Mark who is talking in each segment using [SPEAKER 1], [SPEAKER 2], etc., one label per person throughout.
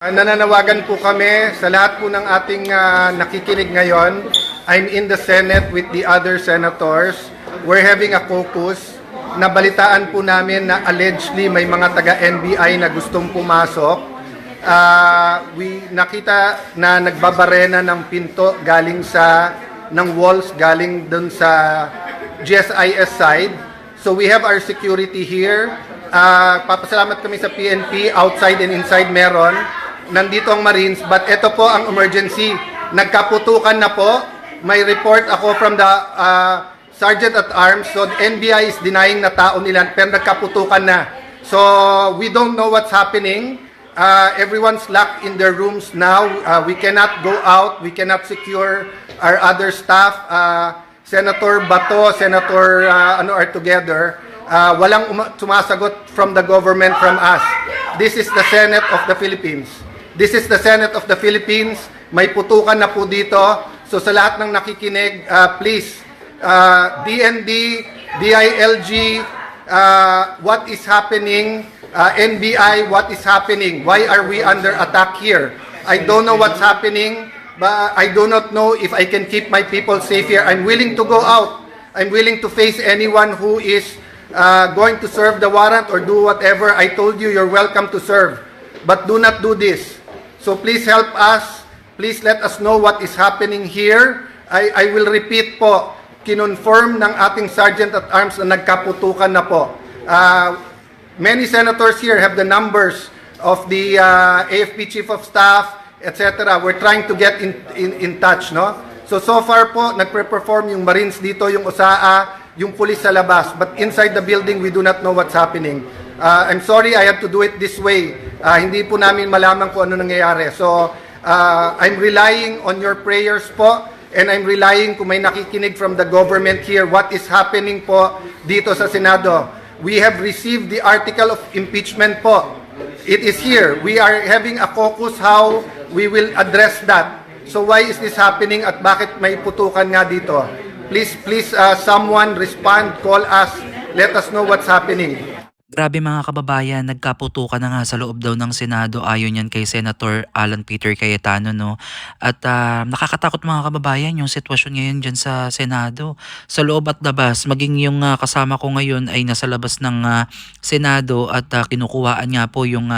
[SPEAKER 1] Nananawagan po kami sa lahat po ng ating nakikinig ngayon. I'm in the Senate with the other senators. We're having a caucus. Nabalitaan po namin na allegedly may mga taga-NBI na gustong pumasok. Nakita na nagbabarena ng pinto galing ng walls galing dun sa GSIS side. So we have our security here. Papasalamat kami sa PNP, outside and inside meron. Nandito ang Marines, but ito po ang emergency. Nagkaputukan na po. May report ako from the Sergeant at Arms. So the NBI is denying na tao nila, pero nagkaputukan na. So we don't know what's happening. Everyone's locked in their rooms now. We cannot go out. We cannot secure our other staff. Senator Bato, Senator are together. Walang sumasagot from the government, from us. This is the Senate of the Philippines. This is the Senate of the Philippines. May putukan na po dito. So sa lahat ng nakikinig, please, DND, DILG, what is happening? NBI, what is happening? Why are we under attack here? I don't know what's happening, but I do not know if I can keep my people safe here. I'm willing to go out. I'm willing to face anyone who is going to serve the warrant or do whatever. I told you, you're welcome to serve. But do not do this. So please help us. Please let us know what is happening here. I will repeat po, kinonfirm ng ating Sergeant at Arms na nagkaputukan na po. Many senators here have the numbers of the AFP Chief of Staff, etc. We're trying to get in touch, no? So far po, nagpe-perform yung Marines dito, yung OSAA, yung police sa labas. But inside the building, we do not know what's happening. I'm sorry, I have to do it this way. Hindi po namin malaman kung ano nangyayari. So, I'm relying on your prayers po, and I'm relying kung may nakikinig from the government here, what is happening po dito sa Senado. We have received the article of impeachment po. It is here. We are having a caucus how we will address that. So why is this happening at bakit may putukan nga dito? Please, someone respond, call us, let us know what's happening.
[SPEAKER 2] Grabe mga kababayan, nagkaputukan na nga sa loob daw ng Senado ayon yan kay Senator Alan Peter Cayetano, no? At nakakatakot mga kababayan yung sitwasyon ngayon dyan sa Senado. Sa loob at labas, maging yung kasama ko ngayon ay nasa labas ng Senado at kinukuhaan nga po yung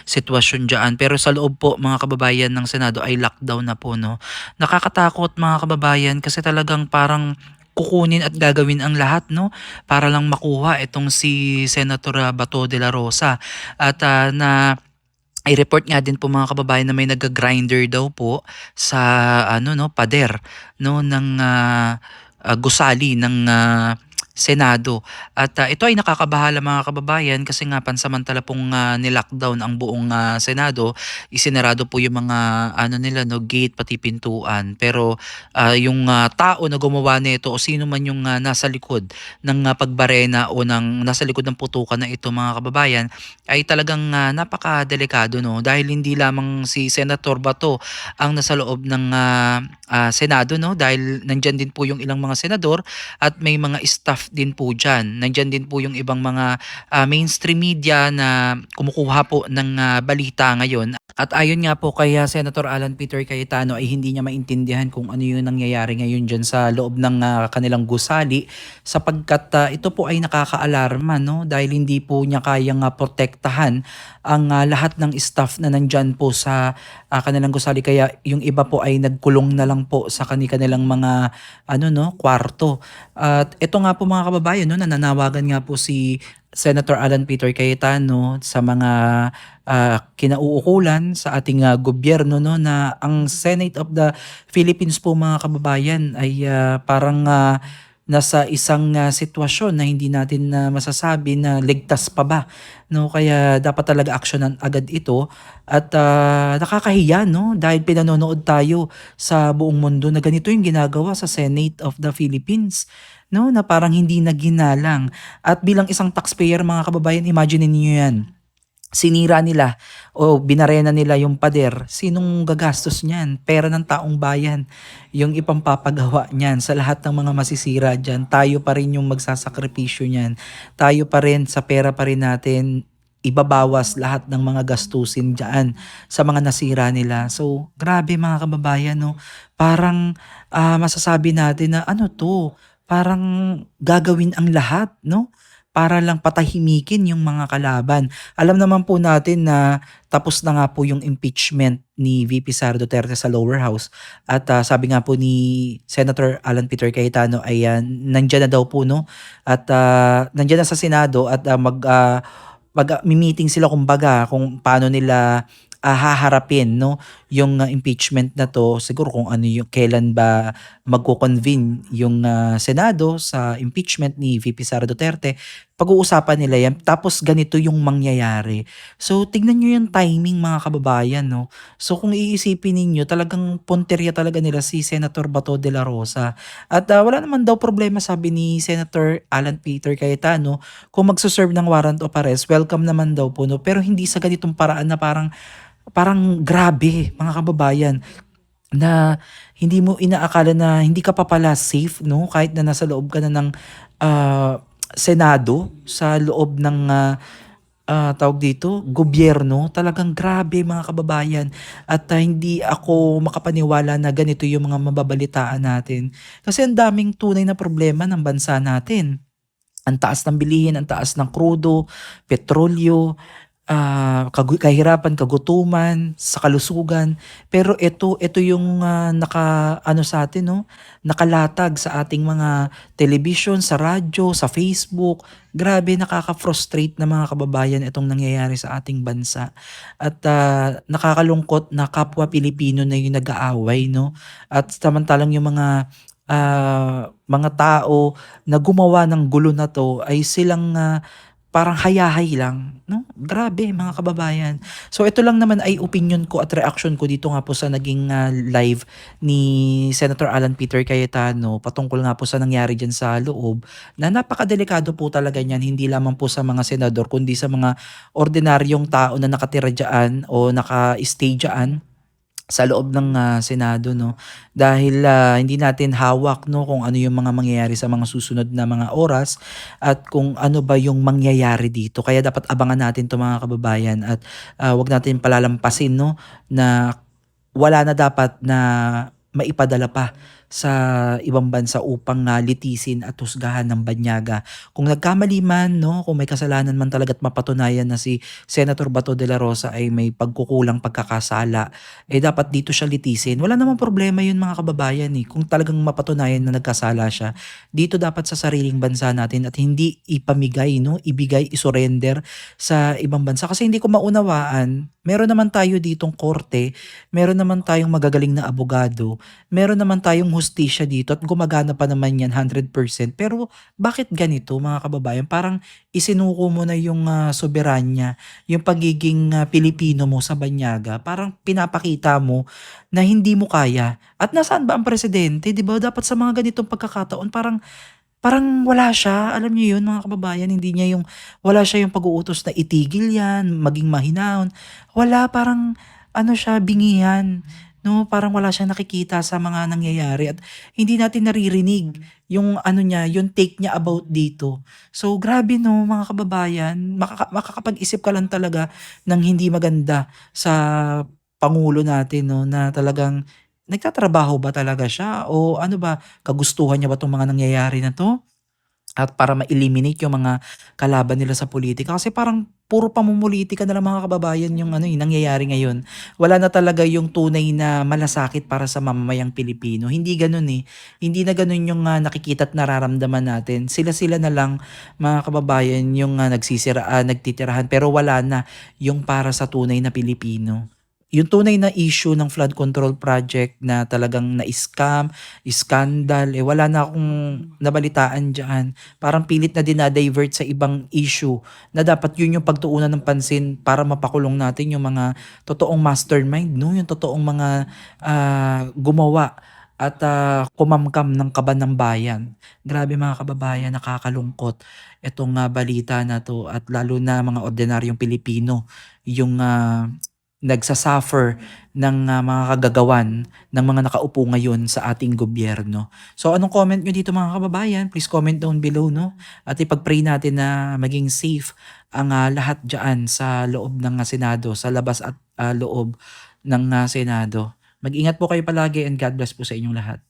[SPEAKER 2] sitwasyon dyan. Pero sa loob po mga kababayan ng Senado ay lockdown na po, no? Nakakatakot mga kababayan kasi talagang parang kukunin at gagawin ang lahat, no, para lang makuha itong si Senator Bato de la Rosa. At i-report nga din po mga kababayan na may nag-grinder daw po sa pader, no, ng gusali ng Senado. At ito ay nakakabahala mga kababayan kasi nga pansamantala pong nilockdown ang buong Senado. Isinarado po yung mga gate pati pintuan. Pero yung tao na gumawa nito o sino man yung nasa likod ng pagbarena o nasa likod ng putukan na ito mga kababayan ay talagang napakadelikado, no, dahil hindi lamang si Senator Bato ang nasa loob ng Senado, no, dahil nandyan din po yung ilang mga senador at may mga staff din po dyan. Nandyan din po yung ibang mga mainstream media na kumukuha po ng balita ngayon. At ayon nga po kay Senator Alan Peter Cayetano ay hindi niya maintindihan kung ano yung nangyayari ngayon dyan sa loob ng kanilang gusali sapagkat ito po ay nakaka-alarma, no, dahil hindi po niya kayang protektahan ang lahat ng staff na nandyan po sa kanilang gusali, kaya yung iba po ay nagkulong na lang po sa kanilang mga kwarto. At ito nga po mga kababayan, no, nananawagan nga po si Senator Alan Peter Cayetano sa mga kinauukulan sa ating gobyerno, no, na ang Senate of the Philippines po mga kababayan ay parang nasa isang sitwasyon na hindi natin masasabi na ligtas pa ba, no, kaya dapat talaga aksyonan agad ito. At nakakahiya, no, dahil pinanonood tayo sa buong mundo na ganito yung ginagawa sa Senate of the Philippines, no, na parang hindi naginalang. At bilang isang taxpayer mga kababayan, imagine niyo yan. Sinira nila o binarena nila yung pader, sinong gagastos niyan? Pera ng taong bayan yung ipampapagawa niyan. Sa lahat ng mga masisira dyan, tayo pa rin yung magsasakripisyo niyan. Tayo pa rin, sa pera pa rin natin ibabawas lahat ng mga gastusin diyan sa mga nasira nila. So, grabe mga kababayan 'no, parang, masasabi natin na ano 'to, parang gagawin ang lahat 'no, para lang patahimikin yung mga kalaban. Alam naman po natin na tapos na nga po yung impeachment ni VP Sara Duterte sa lower house at, sabi nga po ni Senator Alan Peter Cayetano ay, nandiyan na daw po 'no at, nandiyan na sa Senado at, mi-meeting sila kumbaga kung paano nila, haharapin 'no, yung, impeachment na 'to. Siguro kung ano yung kailan ba magko-convene yung, Senado sa impeachment ni VP Sara Duterte, pag-uusapan nila 'yan tapos ganito yung mangyayari. So tignan niyo yung timing mga kababayan 'no. So kung iisipin ninyo talagang punterya talaga nila si Senator Bato de la Rosa at, wala naman daw problema sabi ni Senator Alan Peter Cayetano kung magse-serve ng warrant of arrest, welcome naman daw po 'no, pero hindi sa ganitong paraan na parang parang grabe mga kababayan, na hindi mo inaakala na hindi ka pa pala safe 'no, kahit na nasa loob ka na ng, Senado, sa loob ng, tawag dito, gobyerno. Talagang grabe mga kababayan at, hindi ako makapaniwala na ganito yung mga mababalitaan natin. Kasi ang daming tunay na problema ng bansa natin. Ang taas ng bilihin, ang taas ng krudo, petrolyo, kahirapan, kagutuman, sa kalusugan. Pero ito yung, naka-ano sa'tin 'no, nakalatag sa ating mga television, sa radyo, sa Facebook. Grabe nakaka-frustrate na mga kababayan itong nangyayari sa ating bansa. At, nakakalungkot na kapwa Pilipino na yung nag-aaway 'no, at samantalang yung mga tao na gumawa ng gulo na 'to ay silang, parang hayahay lang 'no, grabe mga kababayan. So ito lang naman ay opinyon ko at reaksyon ko dito nga po sa naging, live ni Senator Alan Peter Cayetano patungkol nga po sa nangyari diyan sa loob, na napakadelikado po talaga niyan hindi lamang po sa mga senador kundi sa mga ordinaryong tao na nakatira diyaan o naka-stay diyaan sa loob ng, Senado 'no. Dahil, hindi natin hawak 'no kung ano yung mga mangyayari sa mga susunod na mga oras at kung ano ba yung mangyayari dito. Kaya dapat abangan natin 'to mga kababayan at, 'wag natin palalampasin 'no, na wala na dapat na maipadala pa sa ibang bansa upang, litisin at husgahan ng banyaga. Kung nagkamali man 'no, kung may kasalanan man talaga at mapatunayan na si Senator Bato de la Rosa ay may pagkukulang, pagkakasala, eh, dapat dito siya litisin. Wala namang problema 'yun mga kababayan, eh, kung talagang mapatunayan na nagkasala siya. Dito dapat sa sariling bansa natin at hindi ipamigay 'no, ibigay, i-surrender sa ibang bansa. Kasi hindi ko maunawaan, meron naman tayo ditong korte, meron naman tayong magagaling na abogado, meron naman tayong hustisya dito at gumagana pa naman 'yan 100%. Pero bakit ganito mga kababayan, parang isinuko mo na yung, soberanya, yung pagiging, Pilipino mo sa banyaga. Parang pinapakita mo na hindi mo kaya. At nasaan ba ang presidente, 'di ba? Dapat sa mga ganitong pagkakataon parang parang wala siya, alam niyo 'yun mga kababayan, hindi niya yung wala siya yung pag-uutos na itigil 'yan, maging mahinahon. Wala, parang ano siya, bingihan 'no, parang wala siyang nakikita sa mga nangyayari at hindi natin naririnig yung ano niya, yung take niya about dito. So grabe 'no mga kababayan, makakapag-isip ka lang talaga ng hindi maganda sa pangulo natin 'no, na talagang nagtatrabaho ba talaga siya o ano ba, kagustuhan niya ba 'tong mga nangyayari na 'to? At para ma-eliminate yung mga kalaban nila sa pulitika kasi parang puro pamumulitika na lang mga kababayan yung ano, nangyayari ngayon. Wala na talaga yung tunay na malasakit para sa mamamayang Pilipino. Hindi gano'n, eh. Hindi na gano'n yung, nakikita at nararamdaman natin. Sila-sila na lang mga kababayan yung, nagtitirahan pero wala na yung para sa tunay na Pilipino. Yung tunay na issue ng flood control project na talagang na-scam, iskandal, eh, wala na akong nabalitaan diyan. Parang pilit na dina-divert sa ibang issue na dapat yun yung pagtuunan ng pansin para mapakulong natin yung mga totoong mastermind 'no, yung totoong mga, gumawa at, kumamkam ng kaban ng bayan. Grabe mga kababayan, nakakalungkot itong, balita na 'to at lalo na mga ordinaryong Pilipino yung, nagsasuffer ng mga kagagawan ng mga nakaupo ngayon sa ating gobyerno. So anong comment nyo dito mga kababayan? Please comment down below, no? At ipag-pray natin na maging safe ang lahat dyan sa loob ng Senado, sa labas at loob ng Senado. Mag-ingat po kayo palagi and God bless po sa inyong lahat.